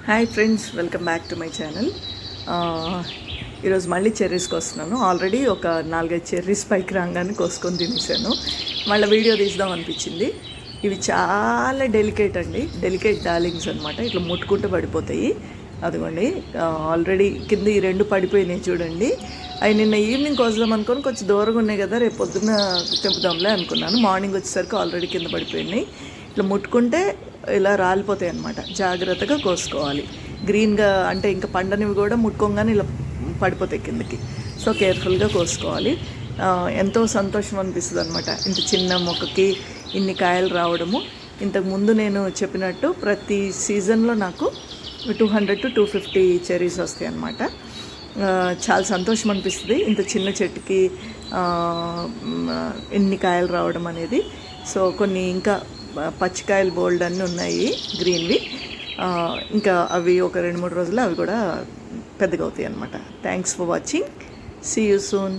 Hi friends, welcome back to my channel. ఈరోజు మళ్ళీ చెర్రీస్కి వస్తున్నాను. ఆల్రెడీ ఒక 4-5 చెర్రీస్ పైకి రాగానే కోసుకొని తినేసాను. మళ్ళీ వీడియో తీద్దాం అనిపించింది. ఇవి చాలా డెలికేట్ అండి, డెలికేట్ డార్లింగ్స్ అనమాట. ఇట్లా ముట్టుకుంటూ పడిపోతాయి. అదిగోండి, ఆల్రెడీ కింద ఈ 2 పడిపోయినాయి చూడండి. అవి నిన్న ఈవినింగ్ కోద్దాం అనుకొని కొంచెం దూరంగా ఉన్నాయి కదా, రేపు పొద్దున్న తెంపుదాంలే అనుకున్నాను. మార్నింగ్ వచ్చేసరికి ఆల్రెడీ కింద పడిపోయినాయి. ఇట్లా ముట్టుకుంటే ఇలా రాలిపోతాయి అన్నమాట. జాగ్రత్తగా కోసుకోవాలి. గ్రీన్గా అంటే ఇంకా పండనివి కూడా ముట్టుకోగానే ఇలా పడిపోతాయి కిందకి. సో కేర్ఫుల్గా కోసుకోవాలి. ఎంతో సంతోషం అనిపిస్తుంది అనమాట, ఇంత చిన్న మొక్కకి ఇన్ని కాయలు రావడము. ఇంతకుముందు నేను చెప్పినట్టు ప్రతి సీజన్లో నాకు 200 to 250 చెర్రీస్ వస్తాయి అన్నమాట. చాలా సంతోషం అనిపిస్తుంది ఇంత చిన్న చెట్టుకి ఇన్ని కాయలు రావడం అనేది. సో కొన్ని ఇంకా పచ్చికాయలు బోల్డ్ అన్నీ ఉన్నాయి గ్రీన్వి. ఇంకా అవి ఒక 2-3 రోజులు అవి కూడా పెద్దగా అవుతాయి అన్నమాట. Thanks for watching. See you soon.